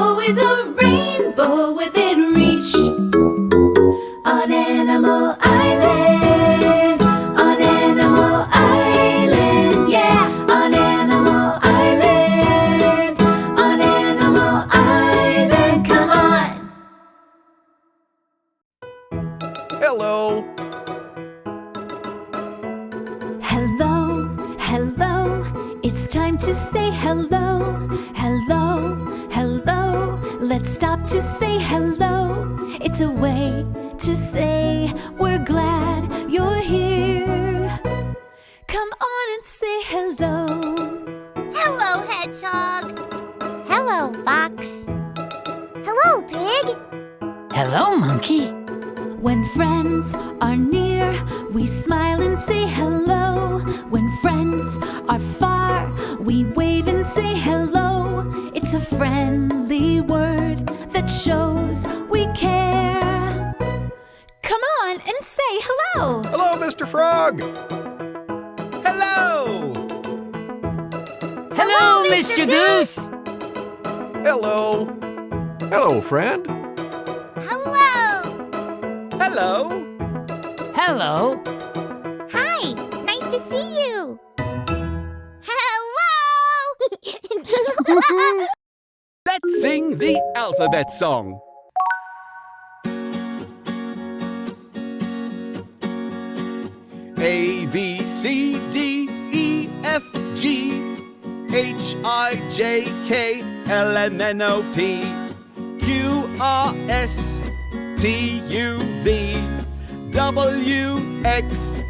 always a rainbow within reach. On Animal Island, on Animal Island, yeah, on Animal Island, on Animal Island, come on! Hello. Hello, hello, it's time to say hello. Hello, hello, let's stop to say hello. It's a way to say we're glad you're here. Come on and say hello. Hello, Hedgehog. Hello, Fox. Hello, Pig. Hello, Monkey. When friends are near, we smile and say hello. When friends are far, we wave and say hello. It's a friendly word that shows we care. Come on and say hello. Hello, Mr. Frog. Hello. Hello, Mr. Goose. Hello. Hello, friend. Hello. Hello. Hello. Hi, nice to see you. Hello. Let's sing the alphabet song. A, B, C, D, E, F, G, H, I, J, K, L, M, N, O, P, Q, R, S, T, U, V, W, X,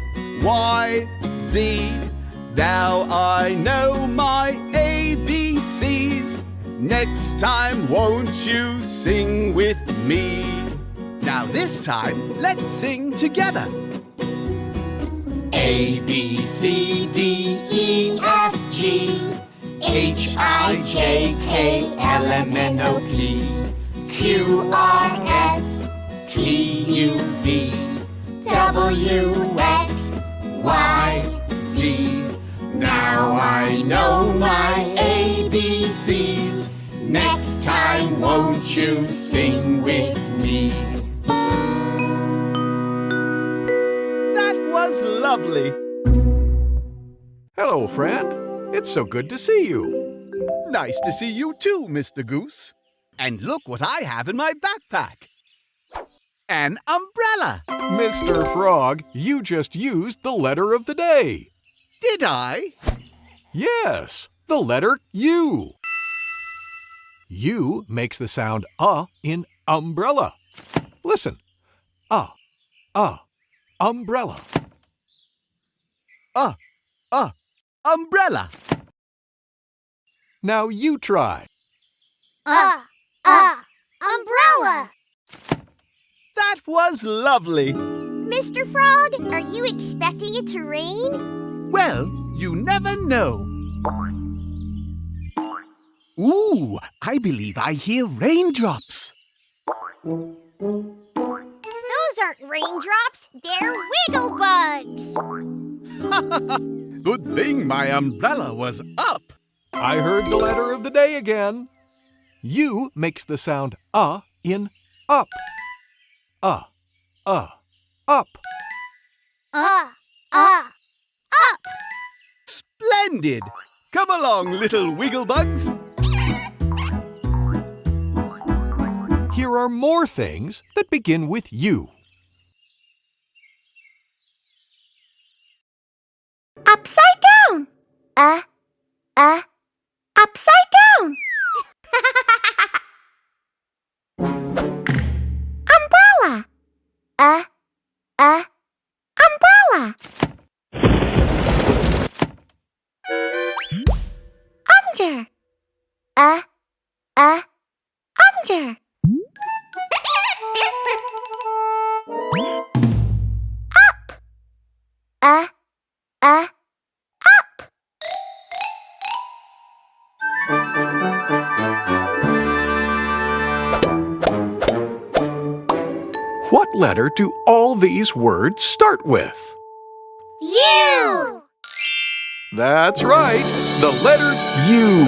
Y, Z. Now I know my ABCs. Next time, won't you sing with me? Now this time, let's sing together. A, B, C, D, E, F, G, H, I, J, K, L, M, N, O, P, Q, R, S, T, U, V, W, X, Y, Z. Now I know my ABCs. Next time, won't you sing with me? That was lovely. Hello, friend. It's so good to see you. Nice to see you too, Mr. Goose. And look what I have in my backpack. An umbrella. Mr. Frog, you just used the letter of the day. Did I? Yes, the letter U. U makes the sound in umbrella. Listen. Umbrella. Umbrella. Now you try. Umbrella. That was lovely. Mr. Frog, are you expecting it to rain? Well, you never know. Ooh, I believe I hear raindrops. Those aren't raindrops, they're wiggle bugs. Good thing my umbrella was up. I heard the letter of the day again. U makes the sound in up. Up. Up. Splendid! Come along, little wiggle bugs. Here are more things that begin with U. Upside down. Upside down. Umbrella. Umbrella. Under. Under. Up. Up. What letter do all these words start with? U. That's right, the letter U.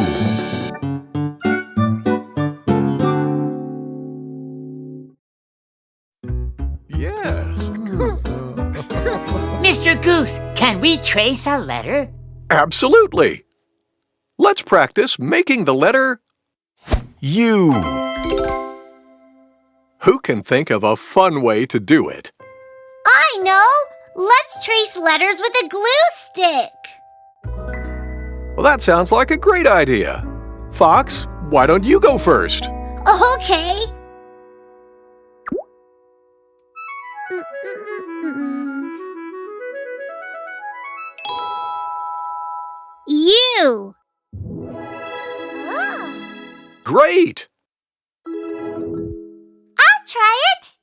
Goose, can we trace a letter? Absolutely. Let's practice making the letter U. Who can think of a fun way to do it? I know! Let's trace letters with a glue stick! Well, that sounds like a great idea. Fox, why don't you go first? Okay. U. Great! I'll try it.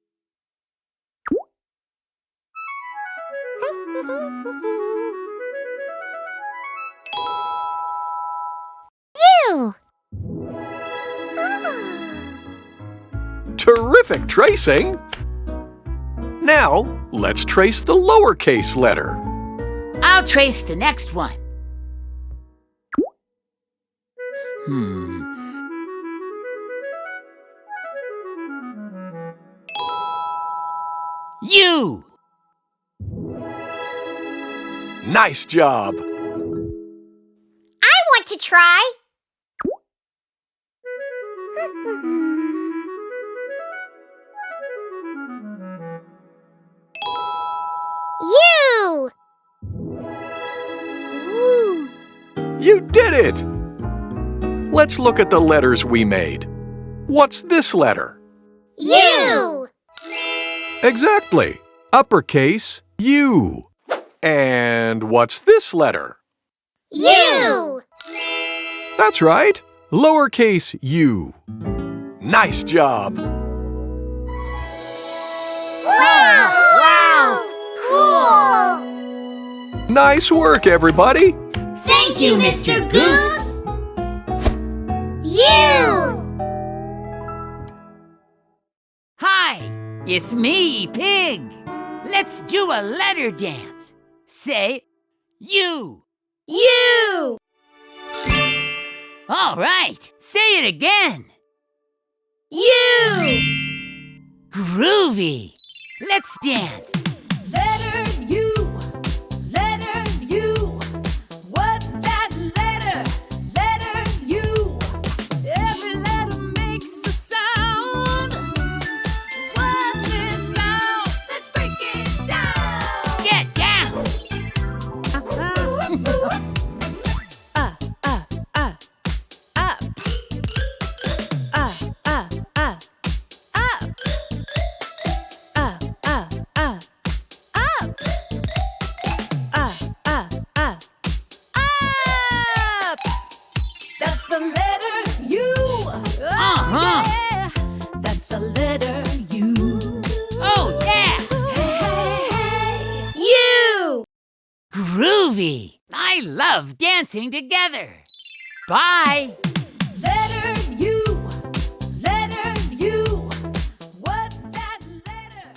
U. Terrific tracing! Now, let's trace the lowercase letter. I'll trace the next one. U. Nice job! I want to try. U. Ooh. You did it! Let's look at the letters we made. What's this letter? U. Exactly. Uppercase U. And what's this letter? U. That's right. Lowercase u. Nice job. Wow! Cool! Nice work, everybody. Thank you, Mr. Goose! U! Hi, it's me, Pig. Let's do a letter dance. Say U. U! All right, say it again. U! Groovy. Let's dance. Letter U, letter U. What's that letter? Letter U. Every letter makes a sound. What's this sound? Let's break it down. Get down. That's the letter U. Uh-huh. Yeah, that's the letter U. Oh, yeah. Hey, hey, hey. U! Groovy. I love dancing together. Bye. Letter U, letter U. What's that letter?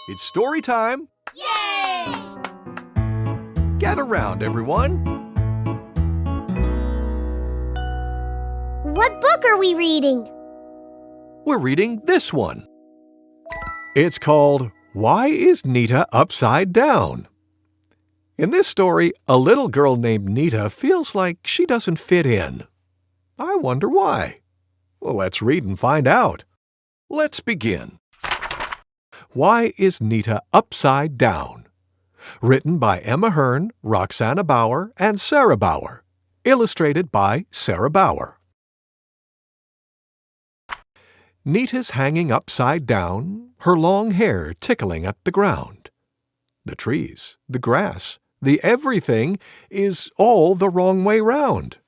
It's story time. Yay! Gather round, everyone. What book are we reading? We're reading this one. It's called Why is Nita Upside Down? In this story, a little girl named Nita feels like she doesn't fit in. I wonder why. Well, let's read and find out. Let's begin. Why is Nita Upside Down? Written by Emma Hearn, Roxana Bauer, and Sarah Bauer. Illustrated by Sarah Bauer. Nita's hanging upside down, her long hair tickling at the ground. The trees, the grass, the everything is all the wrong way round.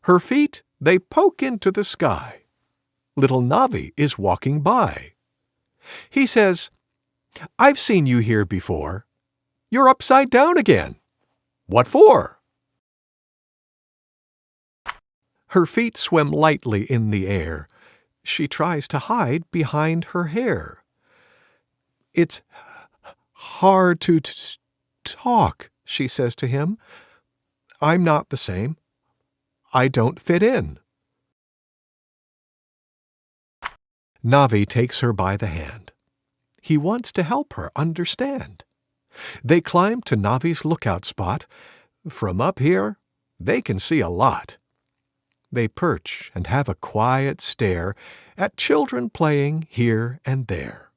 Her feet, they poke into the sky. Little Navi is walking by. He says, "I've seen you here before. You're upside down again. What for?" Her feet swim lightly in the air. She tries to hide behind her hair. "It's hard to talk," she says to him. "I'm not the same. I don't fit in." Navi takes her by the hand. He wants to help her understand. They climb to Navi's lookout spot. From up here, they can see a lot. They perch and have a quiet stare at children playing here and there.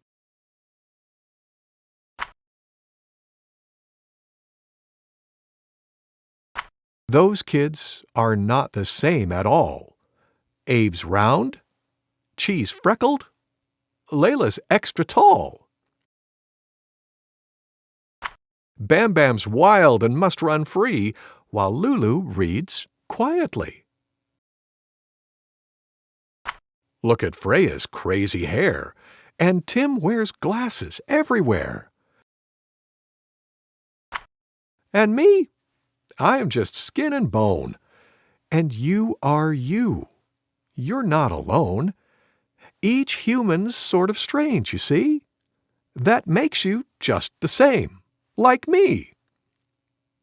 Those kids are not the same at all. Abe's round, Cheese freckled, Layla's extra tall. Bam Bam's wild and must run free, while Lulu reads quietly. Look at Freya's crazy hair, and Tim wears glasses everywhere. And me? I am just skin and bone. And you are you. You're not alone. Each human's sort of strange, you see? That makes you just the same, like me.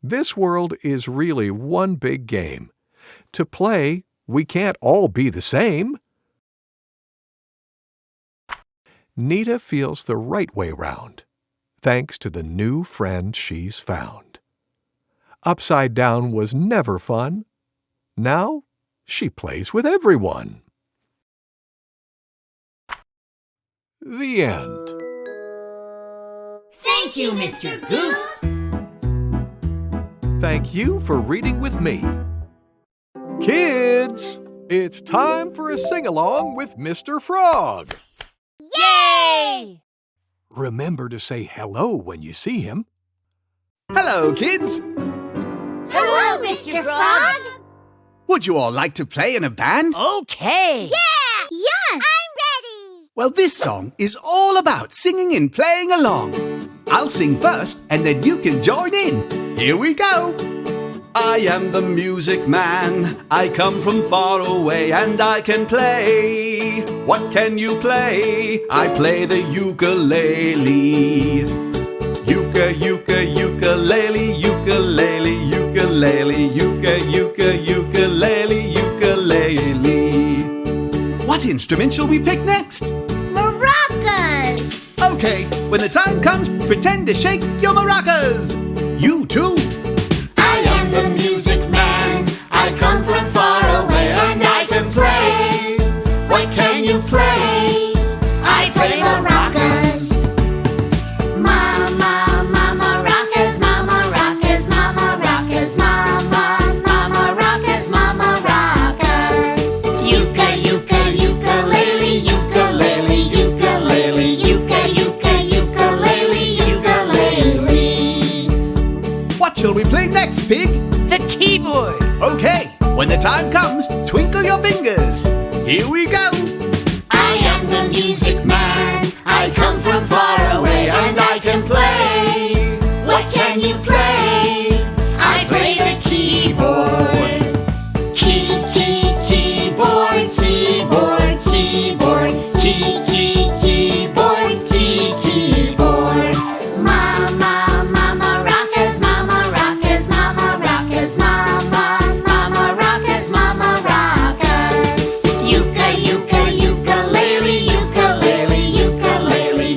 This world is really one big game. To play, we can't all be the same. Nita feels the right way round, thanks to the new friend she's found. Upside down was never fun. Now she plays with everyone. The end. Thank you, Mr. Goose. Thank you for reading with me. Kids, it's time for a sing-along with Mr. Frog. Yay! Remember to say hello when you see him. Hello, kids. Hello, Mr. Frog. Would you all like to play in a band? Okay. Yeah! Yes! I'm ready! Well, this song is all about singing and playing along. I'll sing first, and then you can join in. Here we go. I am the music man. I come from far away, and I can play. What can you play? I play the ukulele. Ukulele, ukulele, ukulele, ukulele, ukulele. What instrument shall we pick next? Maracas! Okay, when the time comes, pretend to shake your maracas. You too. I am the music man. I come from far away and I can play. What can you play? I play maracas. Mama, mama rockas, mama rockas, mama rockas, mama, mama rockas, mama rockas. Ukulele, ukulele, ukulele, ukulele, ukulele. What shall we play next, Pig? The keyboard. Okay, when the time comes, twinkle your fingers. Here we go. I am the music man. I come from far away and I can play. What can you play? I play the keyboard. Keyboard, keyboard, keyboard, keyboard, keyboard. Mama, mama rockas, mama rockas, mama rockas, mama, mama rockas, mama rockas. Ukulele, ukulele, ukulele, ukulele.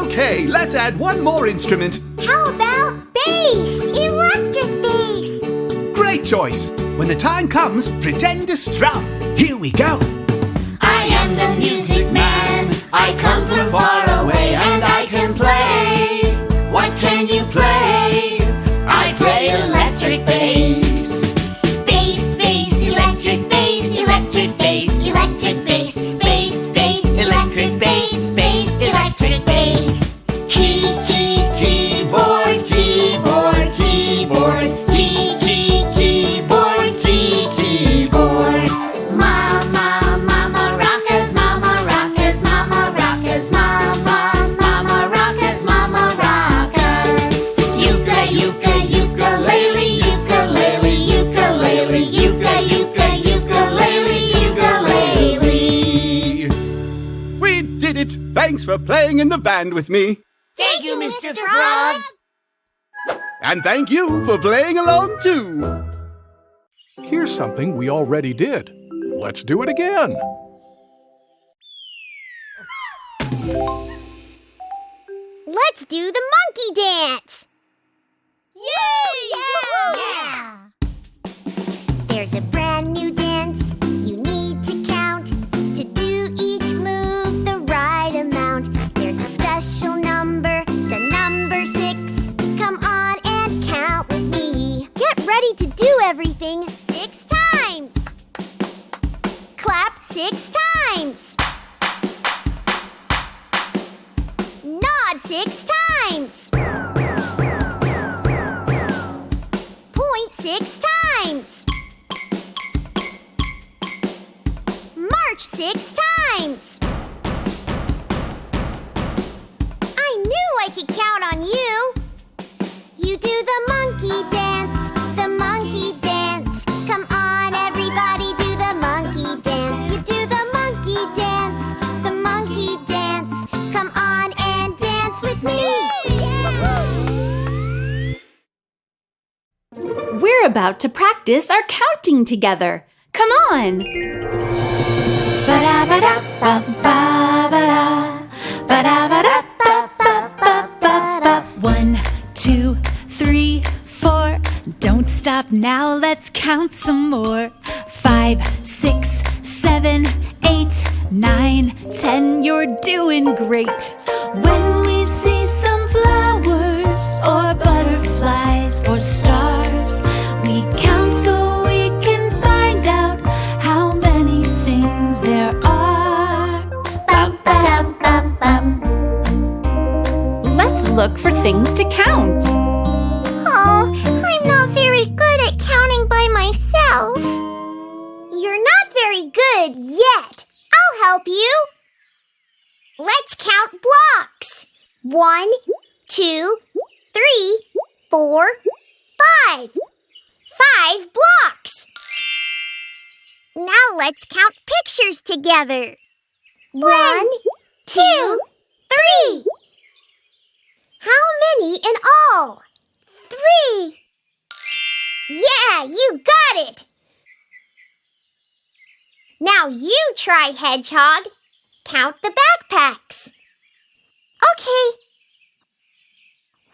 Okay, let's add one more instrument. How about bass? Electric bass! Great choice. When the time comes, pretend to strum. Here we go. I am the music man. I come from far away and I can play. What can you play? I play electric bass. Bass, bass, electric bass, electric bass, electric bass, bass, bass, electric bass, bass, electric bass. Keyboard, keyboard, keyboard, keyboard, keyboard. Mama, mama rockas, mama rockas, mama rockas, mama, mama rockas, mama rockas. Ukulele, ukulele, ukulele, ukulele. We did it. Thanks for playing in the band with me. Thank you, Mr. Frog. And thank you for playing along too. Here's something we already did. Let's do it again. Let's do the monkey dance! Yay! Yeah! There's a brand new dance you need to count. To do each move the right amount. There's a special number, the number 6. Come on and count with me. Get ready to do everything 6 times. Clap 6 times. Nod 6 times. Point 6 times. March 6 times. I knew I could count on you. You do the monkey dance, the monkey dance. Come on, everybody, do the monkey dance. You do the monkey dance, the monkey dance. Come on and dance with me. We're about to practice our counting together. Come on! Ba-da-ba-da-ba-ba-ba-da. Ba-da-ba-da-ba-ba-ba-ba-da. 1, 2, 3, 4. Don't stop now, let's count some more. 5, 6, 7, 8, 9, 10. You're doing great. When we see some flowers or butterflies or stars, we count so we can find out how many things there are. Bum, ba-dum, bum, bum. Let's look for things to count. Oh, I'm not very good at counting by myself. You're not very good yet. I'll help you. Let's count blocks. 1, 2, 3, 4, 5. 5 blocks. Now let's count pictures together. 1, 2, 3. How many in all? 3. Yeah, you got it. Now you try, Hedgehog. Count the backpacks. Okay.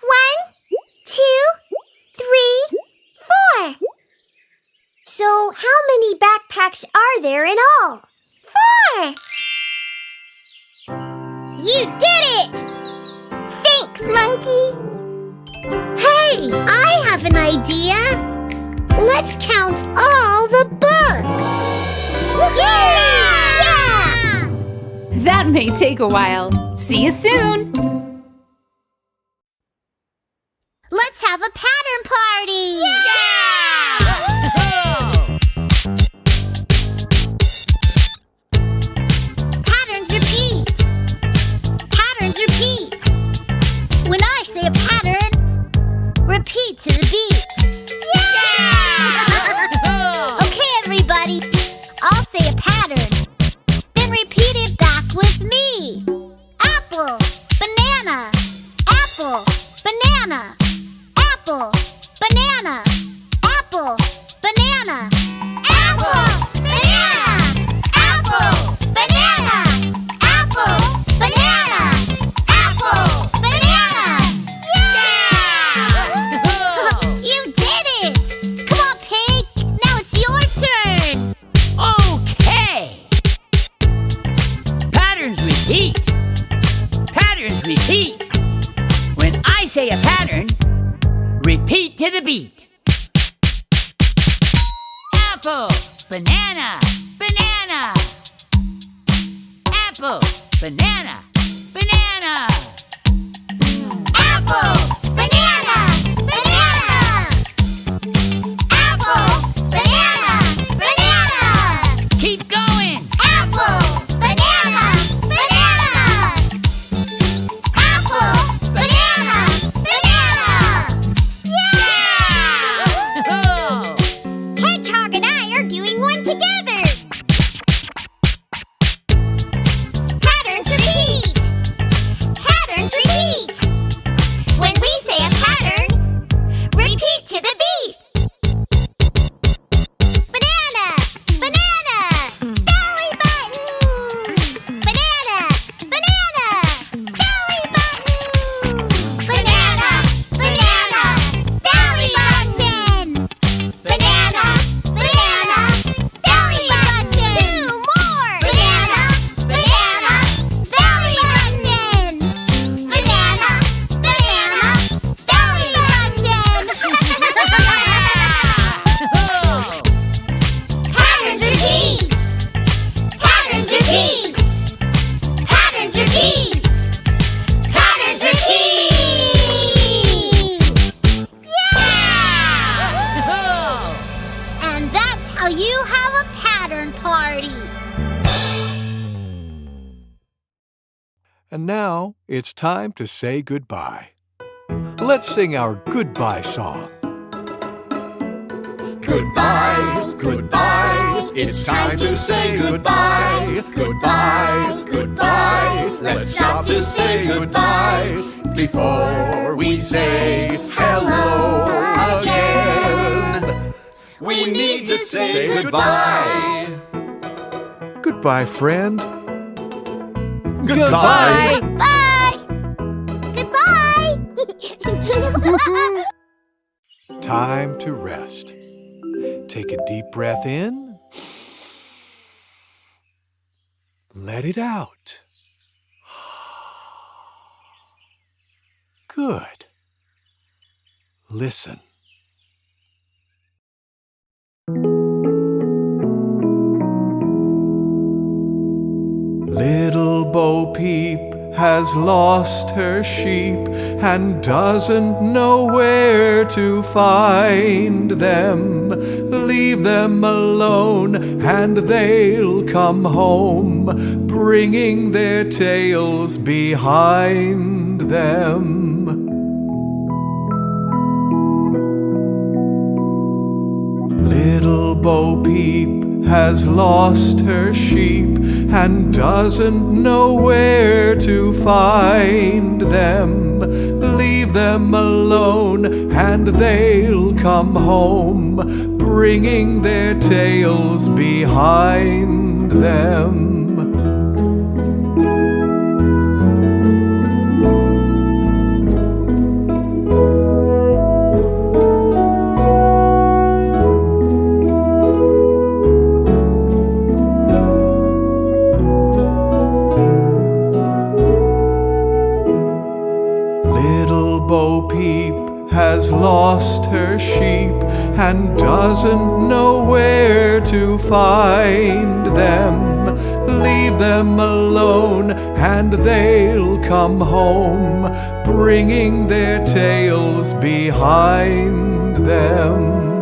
1, 2, 3, 4. So how many backpacks are there in all? 4. You did it! Thanks, Monkey. Hey, I have an idea. Let's count all the books. Yeah! That may take a while. See you soon! Let's have a pattern party! Patterns repeat. Patterns repeat. When I say a pattern, repeat to the beat. Okay, everybody. I'll say a pattern. Then repeat it back with me. Apple, banana, apple, banana, apple, banana, apple, banana, apple, banana, apple, banana, apple, banana, apple, banana. You did it! Come on, Pig. Now it's your turn. Okay. Patterns repeat. Patterns repeat. When I say a pattern, repeat to the beat. Apple, banana, banana. Apple, banana, banana. Apple, banana, banana. Apple, banana, banana. Keep going. Apple, banana, banana. Apple, banana, banana. Hedgehog and I are doing one together. Patterns repeat. Patterns repeat. When now it's time to say goodbye. Let's sing our goodbye song. Goodbye, goodbye, it's time to say goodbye. Goodbye, goodbye, let's stop to say goodbye before we say hello again. We need to say goodbye. Goodbye, friend. Goodbye. Bye! Goodbye! Time to rest. Take a deep breath in. Let it out. Good. Listen. Little Bo Peep has lost her sheep and doesn't know where to find them. Leave them alone and they'll come home, bringing their tails behind them. Little Bo Peep has lost her sheep and doesn't know where to find them. Leave them alone and they'll come home, bringing their tails behind them. Bo Peep has lost her sheep and doesn't know where to find them. Leave them alone and they'll come home, bringing their tails behind them.